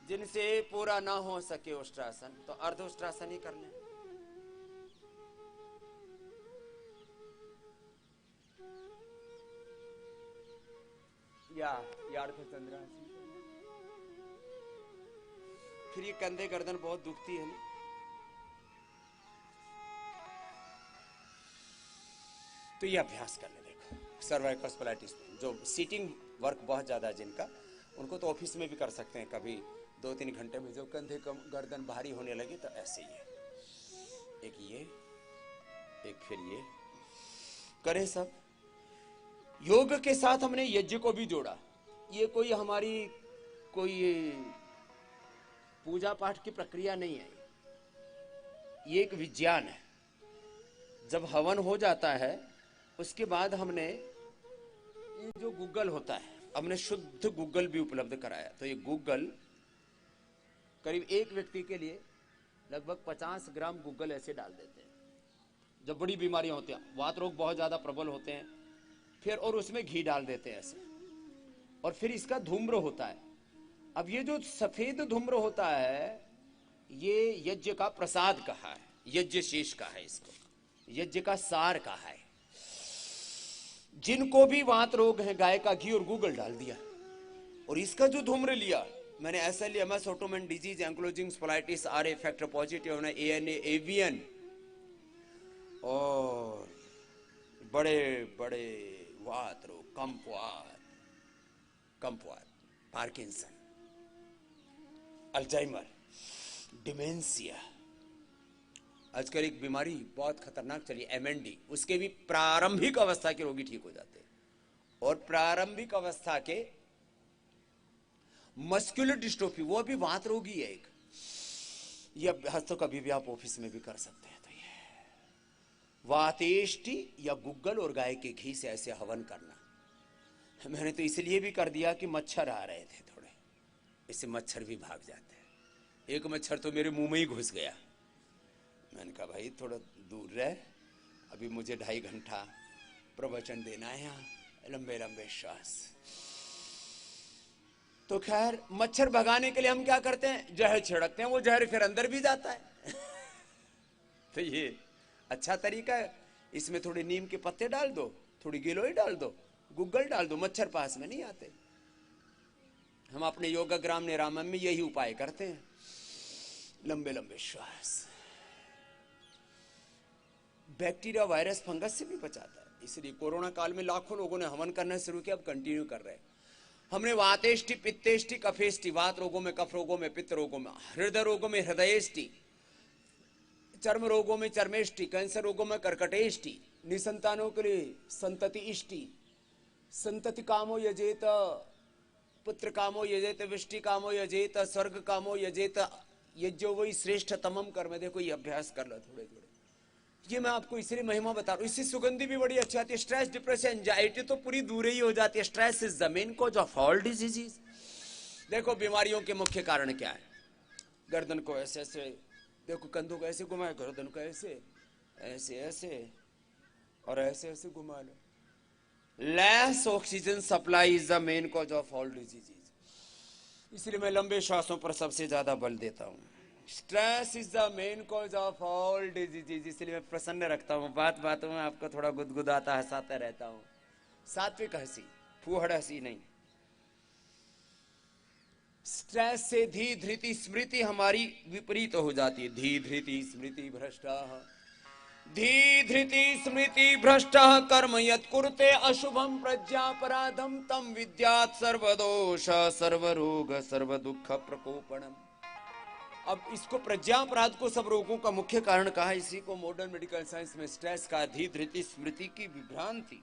जिनसे पूरा ना हो सके उष्ट्रासन तो अर्ध उष्ट्रासन ही कर लें। या अर्ध चंद्रासन। फिर ये कंधे गर्दन बहुत दुखती है ना, तो ये अभ्यास कर ले। देखो सर्वाइकल स्पॉलाइटिस जो सीटिंग वर्क बहुत ज्यादा है जिनका, उनको तो ऑफिस में भी कर सकते हैं कभी 2-3 घंटे में। जो कंधे कम गर्दन भारी होने लगे तो ऐसे ही है, एक ये एक फिर ये करें सब। योग के साथ हमने यज्ञ को भी जोड़ा। ये कोई हमारी कोई पूजा पाठ की प्रक्रिया नहीं है, ये एक विज्ञान है। जब हवन हो जाता है उसके बाद हमने ये जो गूगल होता है, हमने शुद्ध गूगल भी उपलब्ध कराया। तो ये गूगल करीब एक व्यक्ति के लिए लगभग 50 ग्राम गूगल ऐसे डाल देते हैं जब बड़ी बीमारियां होती हैं, वात रोग बहुत ज्यादा प्रबल होते हैं। फिर और उसमें घी डाल देते हैं ऐसे, और फिर इसका धूम्र होता है। अब ये जो सफेद धूम्र होता है ये यज्ञ का प्रसाद कहा है, यज्ञ शेष कहा है, इसको यज्ञ का सार कहा है। जिनको भी वात रोग है गाय का घी और गूगल डाल दिया, और इसका जो धूम्र लिया मैंने SLEMS autoimmune disease ankylosing spondylitis R factor positive होना ANA एवियन और बड़े बड़े वात रोग कंपवात पार्किंसन अल्जाइमर डिमेंशिया, आजकल एक बीमारी बहुत खतरनाक चली MND, उसके भी प्रारंभिक अवस्था के रोगी ठीक हो जाते हैं। और प्रारंभिक अवस्था के मस्कुलर डिस्ट्रोफी वो भी वात रोगी है एक। ये अभ्यास तो कभी भी आप ऑफिस में भी कर सकते हैं। तो ये वातेष्टि या गुग्गल और गाय के घी से ऐसे हवन करना। मैंने तो इसलिए भी कर दिया कि मच्छर आ रहे थे थोड़े, इससे मच्छर भी भाग जाते हैं। एक मच्छर तो मेरे मुंह में ही घुस गया। मैंने कहा भाई थोड़ा दूर रह, अभी मुझे 2.5 घंटा प्रवचन देना है यहाँ, लंबे लंबे श्वास। तो खैर मच्छर भगाने के लिए हम क्या करते हैं, जहर छिड़कते हैं, वो जहर फिर अंदर भी जाता है। तो ये अच्छा तरीका है। इसमें थोड़े नीम के पत्ते डाल दो, थोड़ी गिलोय डाल दो, गूगल डाल दो, मच्छर पास में नहीं आते। हम अपने योगाग्राम निरामम में यही उपाय करते हैं, लंबे लंबे श्वास। बैक्टीरिया वायरस फंगस से भी बचाता है, इसलिए कोरोना काल में लाखों लोगों ने हवन करना शुरू किया, अब कंटिन्यू कर रहे हैं। हमने वातेष्टि पित्तेष्टि कफेष्टि, वात रोगों में कफ रोगों में पित्त रोगों में, हृदय रोगों में हृदयेष्टि, चर्म रोगों में चर्मेष्टि, कैंसर रोगों में कर्कटेष्टि, निसंतानों के लिए संतति इष्टि, संतति कामो यजेत, पुत्र कामो यजेत, वृष्टि कामो यजेत, स्वर्ग कामो यजेत, यज्ञो वही श्रेष्ठ तमम कर्म। देखो ये अभ्यास कर लो थोड़े थोड़े। ये मैं आपको इसलिए महिमा बता रहा हूँ, इससे सुगंधी भी बड़ी अच्छी आती है। स्ट्रेस डिप्रेशन एंजाइटी तो पूरी दूर ही हो जाती है। Stress is the main cause of all diseases. देखो बीमारियों के मुख्य कारण क्या है, गर्दन को ऐसे ऐसे देखो, कंधों को ऐसे घुमाए, गर्दन को ऐसे ऐसे ऐसे और ऐसे ऐसे घुमा लो। Less oxygen supply is the main cause of all diseases. इसलिए मैं लंबे श्वासों पर सबसे ज्यादा बल देता हूँ। Stress is the main cause of all diseases, इसलिए मैं प्रसन्न रखता हूँ। बात बातों में आपको थोड़ा गुदगुदाता हंसाता रहता हूँ। सात्विक हंसी, फूहड़ हंसी नहीं। स्ट्रेस से धी धृति स्मृति हमारी विपरीत हो जाती है। धी धृति स्मृति भ्रष्टा, धी धृति स्मृति भ्रष्ट कर्म यत् कुरुते अशुभम प्रज्ञापराधम तम विद्यात् सर्वदोष सर्वरोग सर्वदुख प्रकोपणम। अब इसको प्रज्ञापराध को सब रोगों का मुख्य कारण कहा। इसी को मॉडर्न मेडिकल साइंस में स्ट्रेस का धी धृति स्मृति की विभ्रांति,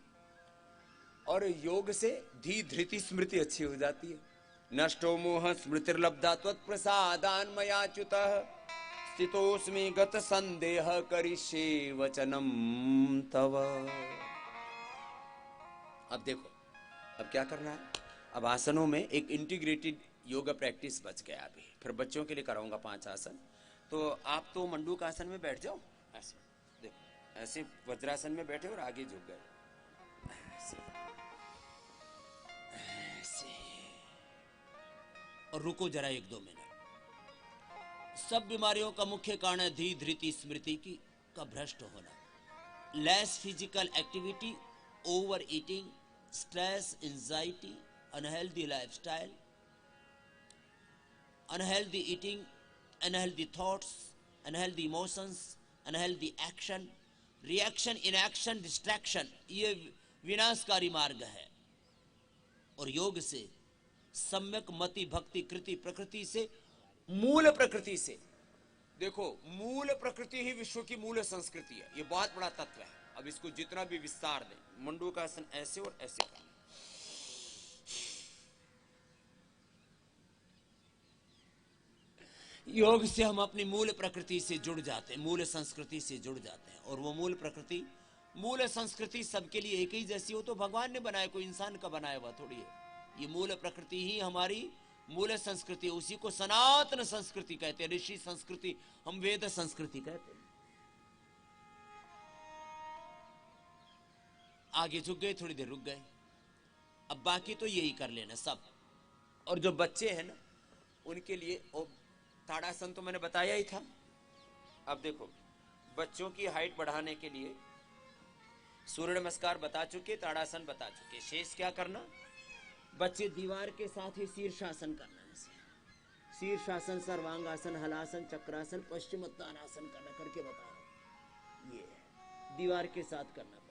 और योग से धी धृति स्मृति अच्छी हो जाती है। नष्टो मोह स्मृतिर्लब्धा त्वत्प्रसादान् मयाच्युतः स्थितोऽस्मि गत संदेह करिष्ये वचनम तव। अब देखो अब क्या करना है। अब आसनों में एक इंटीग्रेटेड योगा प्रैक्टिस बच गया। अभी फिर बच्चों के लिए कराऊंगा 5 आसन। तो आप तो मंडूक आसन में बैठ जाओ, ऐसे देखो, ऐसे वज्रासन में बैठे और आगे झुक गए, ऐसे ऐसे, और रुको जरा 1-2 मिनट। सब बीमारियों का मुख्य कारण है धी धृति स्मृति की का भ्रष्ट होना। Less physical activity, over eating, stress, anxiety, unhealthy lifestyle, unhealthy eating, unhealthy thoughts, unhealthy emotions, unhealthy action, reaction, inaction, distraction, ये विनाशकारी मार्ग है। और योग से सम्यक मति भक्ति कृति प्रकृति से, मूल प्रकृति से, देखो मूल प्रकृति ही विश्व की मूल संस्कृति है। ये बहुत बड़ा तत्व है। अब इसको जितना भी विस्तार दें, मंडूकासन ऐसे और ऐसे करना, योग से हम अपनी मूल प्रकृति से जुड़ जाते हैं, मूल संस्कृति से जुड़ जाते हैं। और वो मूल प्रकृति, मूल संस्कृति सबके लिए एक ही जैसी हो तो भगवान ने बनाया, कोई इंसान का बनाया हुआ थोड़ी है। ये मूल प्रकृति ही हमारी मूल संस्कृति, उसी को सनातन संस्कृति कहते हैं, ऋषि संस्कृति, हम वेद संस्कृति कहते हैं। आगे झुक गए, थोड़ी देर रुक गए। अब बाकी तो यही कर लेना सब। और जो बच्चे हैं ना, उनके लिए ताड़ासन तो मैंने बताया ही था। अब देखो, बच्चों की हाइट बढ़ाने के लिए सूर्य नमस्कार बता चुके, ताड़ासन बता चुके। शेष क्या करना, बच्चे दीवार के साथ ही शीर्षासन करना है। शीर्षासन, सर्वांगासन, हलासन, चक्रासन, पश्चिमोत्तानासन करना करके बता रहा। ये दीवार के साथ करना।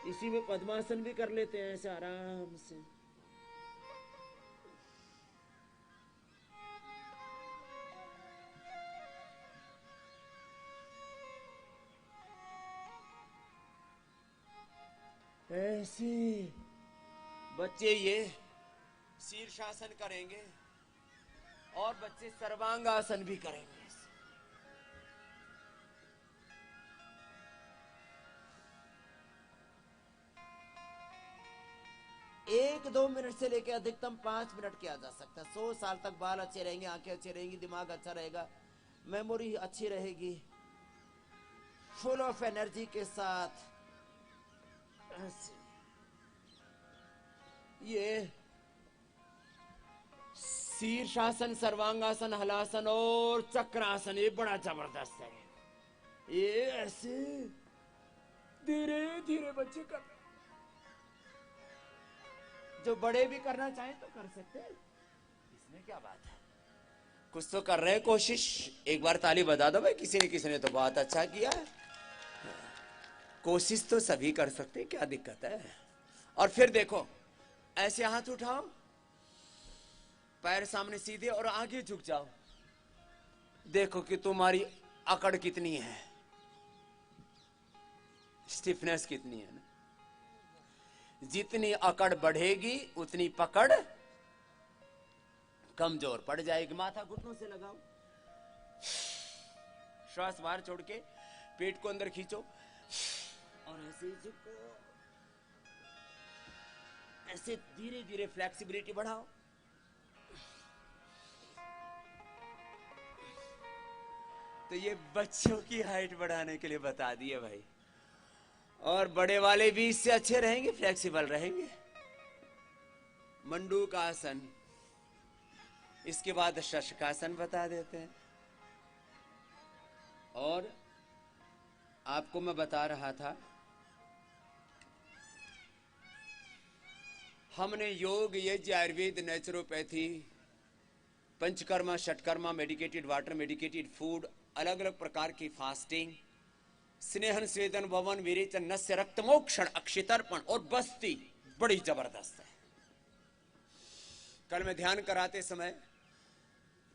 इसी में पद्मासन भी कर लेते हैं ऐसे आराम से। ऐसे बच्चे ये शीर्षासन करेंगे और बच्चे सर्वांगासन भी करेंगे। 1-2 मिनट से लेकर अधिकतम 5 मिनट किया जा सकता है। 100 साल तक बाल अच्छे रहेंगे, आंखें अच्छी रहेंगी, दिमाग अच्छा रहेगा, मेमोरी अच्छी रहेगी, फुल ऑफ एनर्जी के साथ। ये शीर्षासन, सर्वांगासन, हलासन और चक्रासन ये बड़ा जबरदस्त है। ये ऐसे धीरे धीरे बच्चे कर, जो बड़े भी करना चाहें तो कर सकते हैं, इसमें क्या बात है। कुछ तो कर रहे हैं कोशिश। एक बार ताली बजा दो भाई, किसी ने तो बहुत अच्छा किया है। कोशिश तो सभी कर सकते हैं, क्या दिक्कत है। और फिर देखो, ऐसे हाथ उठाओ, पैर सामने सीधे और आगे झुक जाओ। देखो कि तुम्हारी अकड़ कितनी है, स्टिफनेस कितनी है ना। जितनी अकड़ बढ़ेगी उतनी पकड़ कमजोर पड़ जाएगी। माथा घुटनों से लगाओ, श्वास बाहर छोड़ के पेट को अंदर खींचो और ऐसे झुको, ऐसे धीरे धीरे फ्लेक्सिबिलिटी बढ़ाओ। तो ये बच्चों की हाइट बढ़ाने के लिए बता दिए भाई। और बड़े वाले भी इससे अच्छे रहेंगे, फ्लेक्सिबल रहेंगे। मंडूकासन, इसके बाद शशकासन बता देते हैं। और आपको मैं बता रहा था, हमने योग, यज्ञ, Ayurveda, naturopathy, panchakarma, षटकर्मा, medicated water, medicated food, अलग अलग प्रकार की फास्टिंग, स्नेहन, स्वेदन, भवन, विरेचन, नस्य, रक्तमोक्षण, अक्षितर्पण और बस्ती बड़ी जबरदस्त है। कल मैं ध्यान कराते समय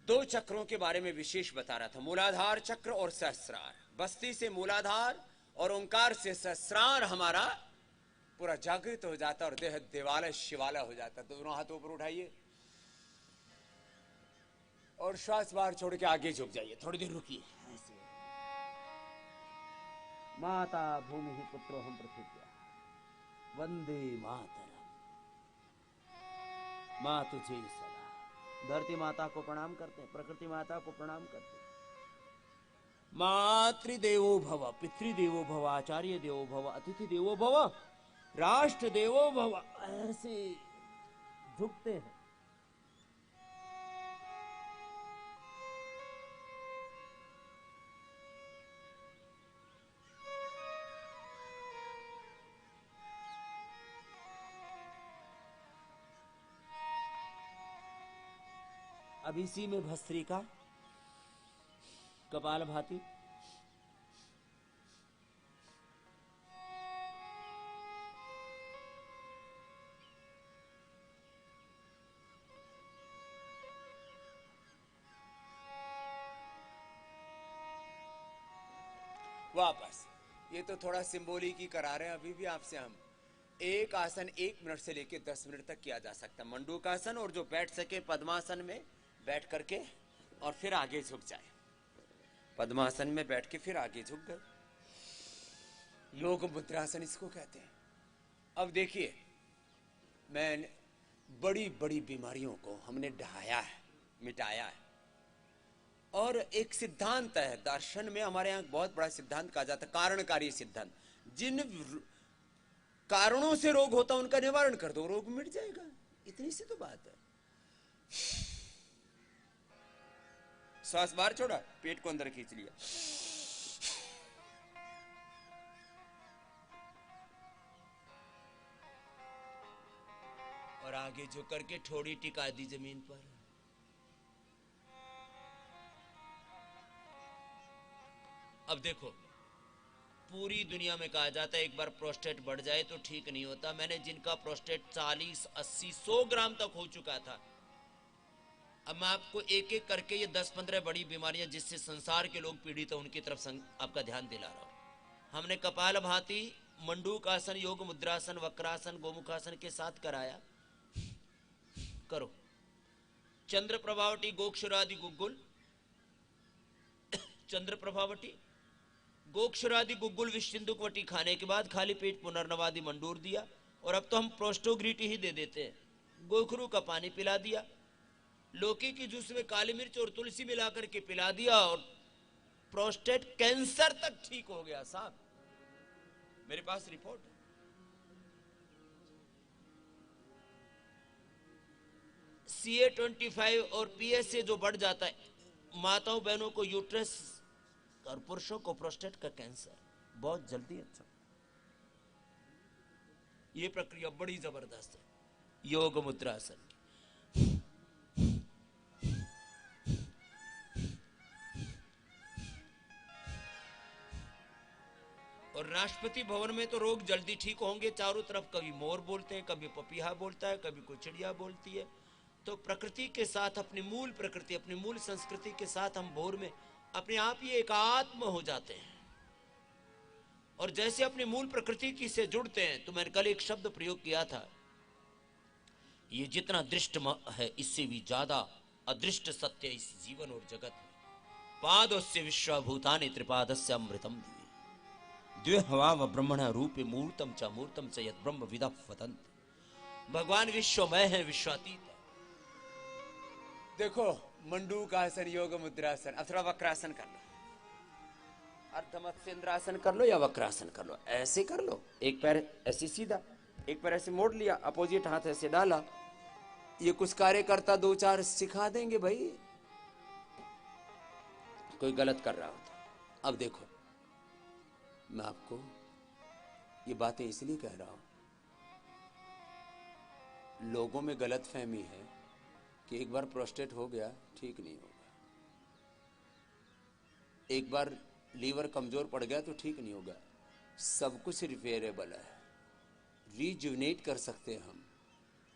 2 चक्रों के बारे में विशेष बता रहा था, मूलाधार चक्र और सहस्रार। बस्ती से मूलाधार और ओंकार से सहस्रार हमारा पूरा जागृत हो जाता और देह देवालय शिवालय हो जाता। दोनों हाथ ऊपर उठाइए और श्वास बाहर छोड़ के आगे झुक जाइए, थोड़ी देर रुकिए। माता भूमि ही पुत्रो हम पृथिव्या, वंदे मातरम। माँ तुझे सदा। धरती माता को प्रणाम करते हैं, प्रकृति माता को प्रणाम करते हैं, मातृदेवो भव, पितृदेवो भव, आचार्य देवो भव, अतिथि देवो भव, राष्ट्र देवो भव, ऐसे झुकते हैं। अब इसी में भस्त्रिका, कपाल भाती, वापस। ये तो थोड़ा सिंबॉलिक ही करा रहे हैं अभी भी आपसे हम। एक आसन 1 मिनट से लेकर 10 मिनट तक किया जा सकता है, मंडूकासन, और जो बैठ सके पद्मासन में बैठ करके और फिर आगे झुक जाए। पद्मासन में बैठ के फिर आगे झुक गए, योग मुद्रासन इसको कहते हैं। अब देखिए, मैं बड़ी बड़ी बीमारियों को हमने ढहाया है, मिटाया है। और एक सिद्धांत है दर्शन में, हमारे यहाँ बहुत बड़ा सिद्धांत कहा जाता है कारणकारी सिद्धांत। जिन कारणों से रोग होता है उनका निवारण कर दो, रोग मिट जाएगा। इतनी सी तो बात है। सांस बाहर छोड़ा, पेट को अंदर खींच लिया, और आगे झुक करके ठोड़ी टिका दी जमीन पर। अब देखो, पूरी दुनिया में कहा जाता है एक बार प्रोस्टेट बढ़ जाए तो ठीक नहीं होता। मैंने जिनका प्रोस्टेट 40, 80, 100 ग्राम तक हो चुका था, अब मैं आपको एक एक करके ये 10-15 बड़ी बीमारियां जिससे संसार के लोग पीड़ित हैं उनकी तरफ आपका ध्यान दिला रहा हूं। हमने कपाल भाती, मंडूकासन, योग मुद्रासन, वक्रासन, गोमुखासन के साथ कराया। करो चंद्र प्रभावटी, गोक्षरादि गुग्गुल, चंद्र प्रभावटी, गोक्षरादि गुग्गुल, विष्णुवटी खाने के बाद खाली पेट पुनर्नवादि मंडूर दिया। और अब तो हम प्रोस्टोग्रीटी ही दे देते हैं। गोखरू का पानी पिला दिया, लौकी की जूस में काली मिर्च और तुलसी मिलाकर के पिला दिया, और प्रोस्टेट कैंसर तक ठीक हो गया साहब। मेरे पास रिपोर्ट है। CA-25 और PSA जो बढ़ जाता है, माताओं बहनों को यूट्रस और पुरुषों को प्रोस्टेट का कैंसर बहुत जल्दी अच्छा। ये प्रक्रिया बड़ी जबरदस्त है योग मुद्रासन। और राष्ट्रपति भवन में तो रोग जल्दी ठीक होंगे। चारों तरफ कभी मोर बोलते हैं, कभी पपीहा बोलता है, कभी कोई चिड़िया बोलती है। तो प्रकृति के साथ, अपनी मूल प्रकृति, अपनी मूल संस्कृति के साथ हम भोर में अपने आप ही एकात्म हो जाते हैं। और जैसे अपनी मूल प्रकृति की से जुड़ते हैं, तो मैंने कल एक शब्द प्रयोग किया था, ये जितना दृष्ट है इससे भी ज्यादा अदृष्ट सत्य इस जीवन और जगत में। पादस्य विश्वभूतानि त्रिपादस्य अमृतम द्वे हवा व ब्रह्मण रूपे मूर्तम च यद ब्रह्म विदा वदन्ति। भगवान विश्वमय है, विश्वातीत है। देखो, मंडूकासन, योग मुद्रासन, अथवा वक्रासन कर लो, अर्धमत्स्येंद्रासन कर लो या वक्रासन कर लो। ऐसे कर लो, एक पैर ऐसे सीधा, एक पैर ऐसे मोड़ लिया, अपोजिट हाथ ऐसे डाला। ये कुछ कार्यकर्ता 2-4 सिखा देंगे भाई, कोई गलत कर रहा होता। अब देखो, मैं आपको ये बातें इसलिए कह रहा हूं, लोगों में गलतफहमी है कि एक बार प्रोस्टेट हो गया ठीक नहीं होगा, एक बार लीवर कमजोर पड़ गया तो ठीक नहीं होगा। सब कुछ रिपेयरेबल है, रिजुविनेट कर सकते हैं हम।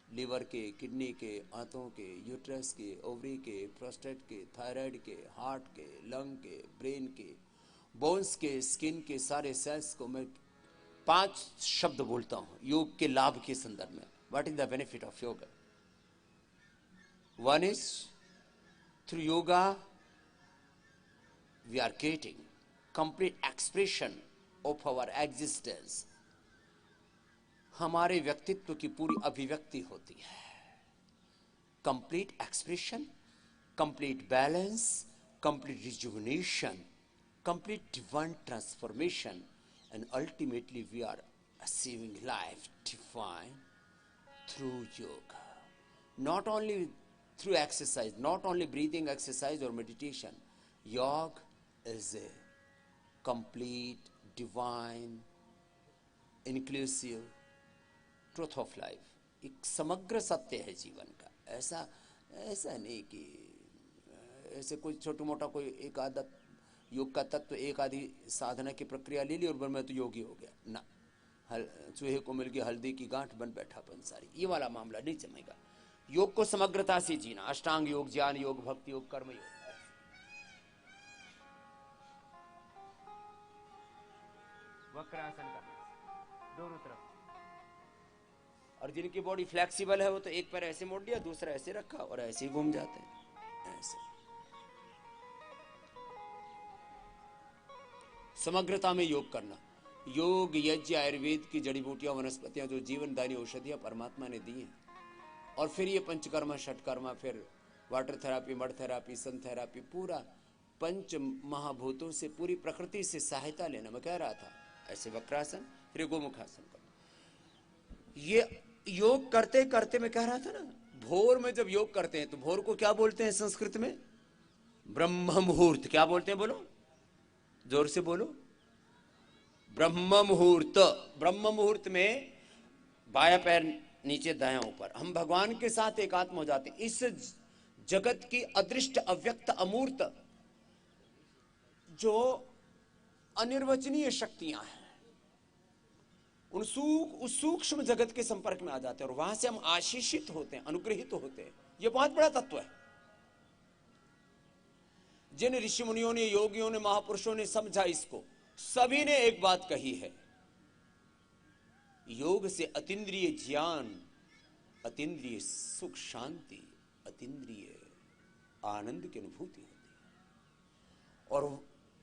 लीवर के, किडनी के, आंतों के, यूट्रस के, ओवरी के, प्रोस्टेट के, थायराइड के, हार्ट के, लंग के, ब्रेन के, बोन्स के, स्किन के सारे सेल्स को मैं 5 शब्द बोलता हूं योग के लाभ के संदर्भ में। What is the benefit of yoga? One is, through yoga we are getting complete expression of our existence. हमारे व्यक्तित्व की पूरी अभिव्यक्ति होती है। Complete expression, complete balance, complete rejuvenation, complete divine transformation, and ultimately we are achieving life divine through yoga. Not only through exercise, not only breathing exercise or meditation. Yoga is a complete, divine, inclusive truth of life. एक समग्र सत्य है जीवन का. ऐसा ऐसा नहीं कि ऐसे कोई छोटा मोटा कोई एक आदत योग का तत्व एक आदि साधना की प्रक्रिया ले ली और मैं तो योगी हो गया ना. चूहे को मिल गई हल्दी की गांठ बन बैठा पंसारी, ये वाला मामला नहीं जमेगा. योग को समग्रता से जीना. अष्टांग योग, ज्ञान योग, भक्ति योग, कर्म योग. वक्रासन करना दोनों तरफ. और जिनकी बॉडी फ्लेक्सिबल है वो तो एक पैर ऐसे मोड़ दिया, दूसरा ऐसे रखा और ऐसे ही घूम जाते हैं. ऐसे समग्रता में योग करना. योग, यज्ञ, आयुर्वेद की जड़ी बूटियां, वनस्पतियां जो जीवनदायी औषधियां परमात्मा ने दी हैं, और फिर ये पंचकर्मा, षटकर्मा, फिर वाटर थेरापी, मड थेरापी, सन थेरापी, पूरा पंच महाभूतों से, पूरी प्रकृति से सहायता लेना. मैं कह रहा था ऐसे वक्रासन, फिर गोमुखासन करो. ये योग करते करते मैं कह रहा था ना, भोर में जब योग करते हैं तो भोर को क्या बोलते हैं संस्कृत में? ब्रह्म मुहूर्त. क्या बोलते हैं? बोलो, जोर से बोलो. ब्रह्म मुहूर्त. ब्रह्म मुहूर्त में बाया पैर नीचे, दाया ऊपर. हम भगवान के साथ एकात्म हो जाते हैं. इस जगत की अदृष्ट, अव्यक्त, अमूर्त जो अनिर्वचनीय शक्तियां हैं, उस सूक्ष्म जगत के संपर्क में आ जाते हैं और वहां से हम आशीषित होते हैं, अनुग्रहित होते हैं. यह बहुत बड़ा तत्व है. जिन ऋषि मुनियों ने, योगियों ने, महापुरुषों ने समझा इसको, सभी ने एक बात कही है, योग से अतीन्द्रिय ज्ञान, अतीन्द्रिय सुख, शांति, अतीन्द्रिय आनंद की अनुभूति होती है. और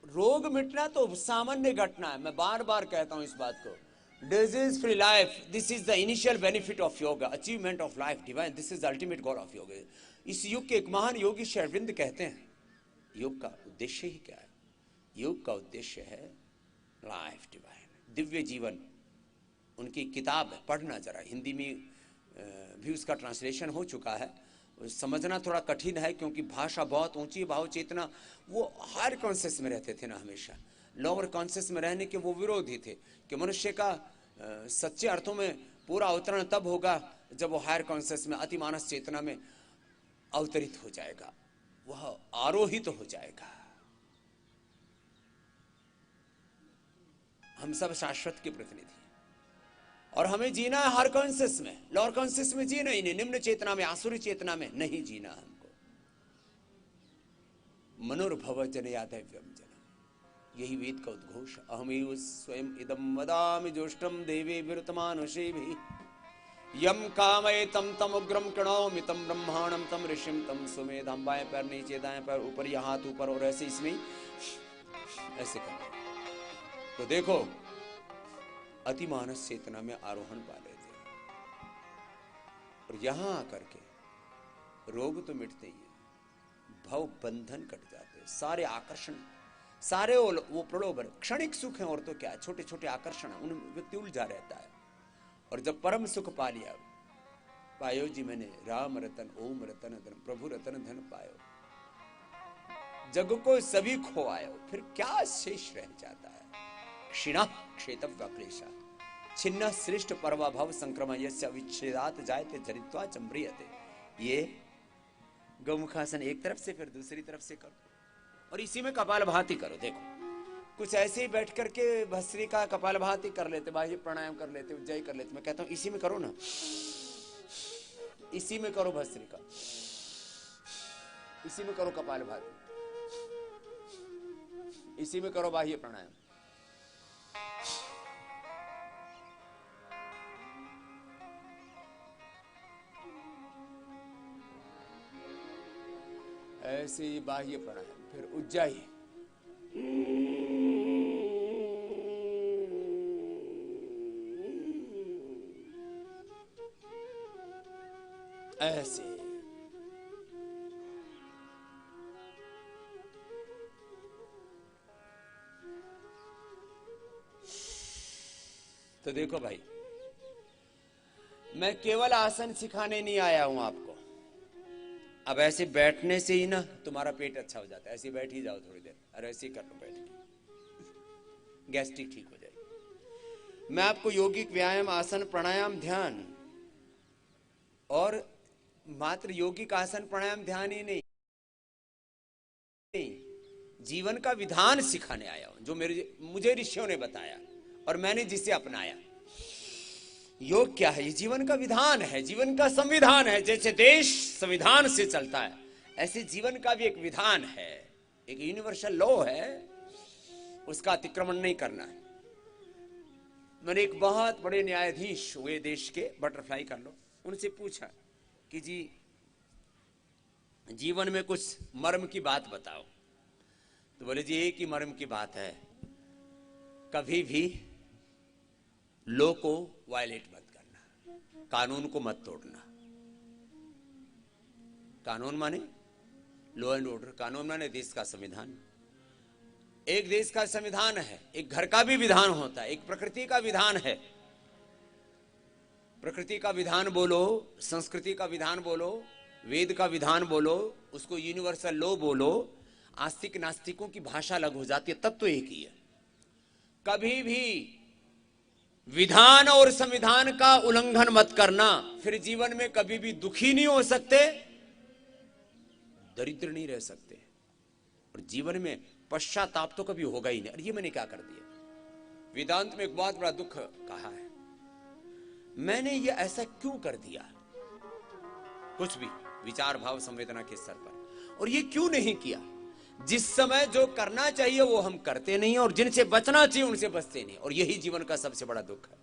रोग मिटना तो सामान्य घटना है. मैं बार बार कहता हूं इस बात को. Disease free life, this is the initial benefit of yoga. Achievement of life divine, this is the ultimate goal of yoga. इस युग के एक महान योगी श्री अरविंद कहते हैं, योग का उद्देश्य ही क्या है? योग का उद्देश्य है लाइफ डिवाइन, दिव्य जीवन. उनकी किताब है, पढ़ना जरा. हिंदी में भी उसका ट्रांसलेशन हो चुका है. समझना थोड़ा कठिन है क्योंकि भाषा बहुत ऊंची. भाव चेतना, वो हायर कॉन्शियस में रहते थे ना हमेशा. लोअर कॉन्शियस में रहने के वो विरोधी थे कि मनुष्य का सच्चे अर्थों में पूरा अवतरण तब होगा जब वो हायर कॉन्शियस में, अतिमानस चेतना में अवतरित हो जाएगा, वह आरोहित हो जाएगा. हम सब शाश्वत के प्रतिनिधि और हमें जीना है हायर कॉन्शियस में. लोअर कॉन्शियस में जीना ही नहीं, निम्न चेतना में, आसुरी चेतना में नहीं जीना हमको. मनोर्भव जन यादव्यम जनम, यही वेद का उद्घोष. अहमेव स्वयं इदम वदामि जोष्टम देवे विरुतमानुषेभिः यम कामये तम तम उग्रम प्रणौमि तम ब्रह्मांडम तम ऋषिम तम सुमेधाम. बाएं पैर नीचे, दाएं पैर ऊपर, या हाथ ऊपर, और ऐसे इसमें ऐसे करना. तो देखो अतिमानस चेतना में आरोहण पा लेते हैं और यहां आकर के रोग तो मिटते ही है, भव बंधन कट जाते हैं. सारे आकर्षण, सारे वो प्रलोभन, क्षणिक सुख है और तो क्या, छोटे छोटे आकर्षण, उन व्यक्ति उलझा रहता है. और जब परम सुख पा लिया, पायो जी मैंने राम रतन, ओम रतन धन, प्रभु रतन धन पायो, जग को सभी खो आयो, फिर क्या शेष रह जाता है? क्षीणा क्षेतव्य क्लेशा छिन्न श्रेष्ठ परवा भव संक्रमण यस्य विच्छेदात जायते जनित्वा चम्रियते. ये गौमुखासन एक तरफ से, फिर दूसरी तरफ से करो और इसी में कपालभाति करो. देखो कुछ ऐसे ही बैठ करके भस्त्री का कपालभाति कर लेते, बाह्य प्राणायाम कर लेते, उज्जाई कर लेते. मैं कहता हूं इसी में करो ना, इसी में करो भस्त्री का, इसी में करो कपालभाति, इसी में करो बाह्य प्राणायाम. ऐसे ही बाह्य प्राणायाम, फिर उज्जाई, ऐसे. तो देखो भाई, मैं केवल आसन सिखाने नहीं आया हूं आपको। अब ऐसे बैठने से ही ना तुम्हारा पेट अच्छा हो जाता है। ऐसे बैठ ही जाओ थोड़ी देर, अरे ऐसे ही कर लो बैठ के, गैस्ट्रिक ठीक हो जाएगी। मैं आपको यौगिक व्यायाम, आसन, प्राणायाम, ध्यान, और मात्र यौगिक आसन प्राणायाम ध्यान ही नहीं, जीवन का विधान सिखाने आया हूं, जो मुझे ऋषियों ने बताया और मैंने जिसे अपनाया। योग क्या है? ये जीवन का विधान है, जीवन का संविधान है। जैसे देश संविधान से चलता है, ऐसे जीवन का भी एक विधान है, एक यूनिवर्सल लॉ है, उसका अतिक्रमण नहीं करना है। मैंने एक बहुत बड़े न्यायाधीश हुए देश के, बटरफ्लाई कर लो, उनसे पूछा कि जी जीवन में कुछ मर्म की बात बताओ। तो बोले जी एक ही मर्म की बात है, कभी भी लॉ को वायलेट मत करना, कानून को मत तोड़ना। कानून माने लॉ एंड ऑर्डर, कानून माने देश का संविधान। एक देश का संविधान है, एक घर का भी विधान होता है, एक प्रकृति का विधान है। प्रकृति का विधान बोलो, संस्कृति का विधान बोलो, वेद का विधान बोलो, उसको यूनिवर्सल लॉ बोलो, आस्तिक नास्तिकों की भाषा अलग हो जाती है, तब तो एक ही है। कभी भी विधान और संविधान का उल्लंघन मत करना, फिर जीवन में कभी भी दुखी नहीं हो सकते, दरिद्र नहीं रह सकते, और जीवन में पश्चाताप तो कभी होगा ही नहीं। और ये मैंने क्या कर दिया? वेदांत में एक बहुत बड़ा दुख कहा है, मैंने ये ऐसा क्यों कर दिया? कुछ भी विचार भाव संवेदना के स्तर पर, और ये क्यों नहीं किया? जिस समय जो करना चाहिए वो हम करते नहीं, और जिनसे बचना चाहिए उनसे बचते नहीं, और यही जीवन का सबसे बड़ा दुख है।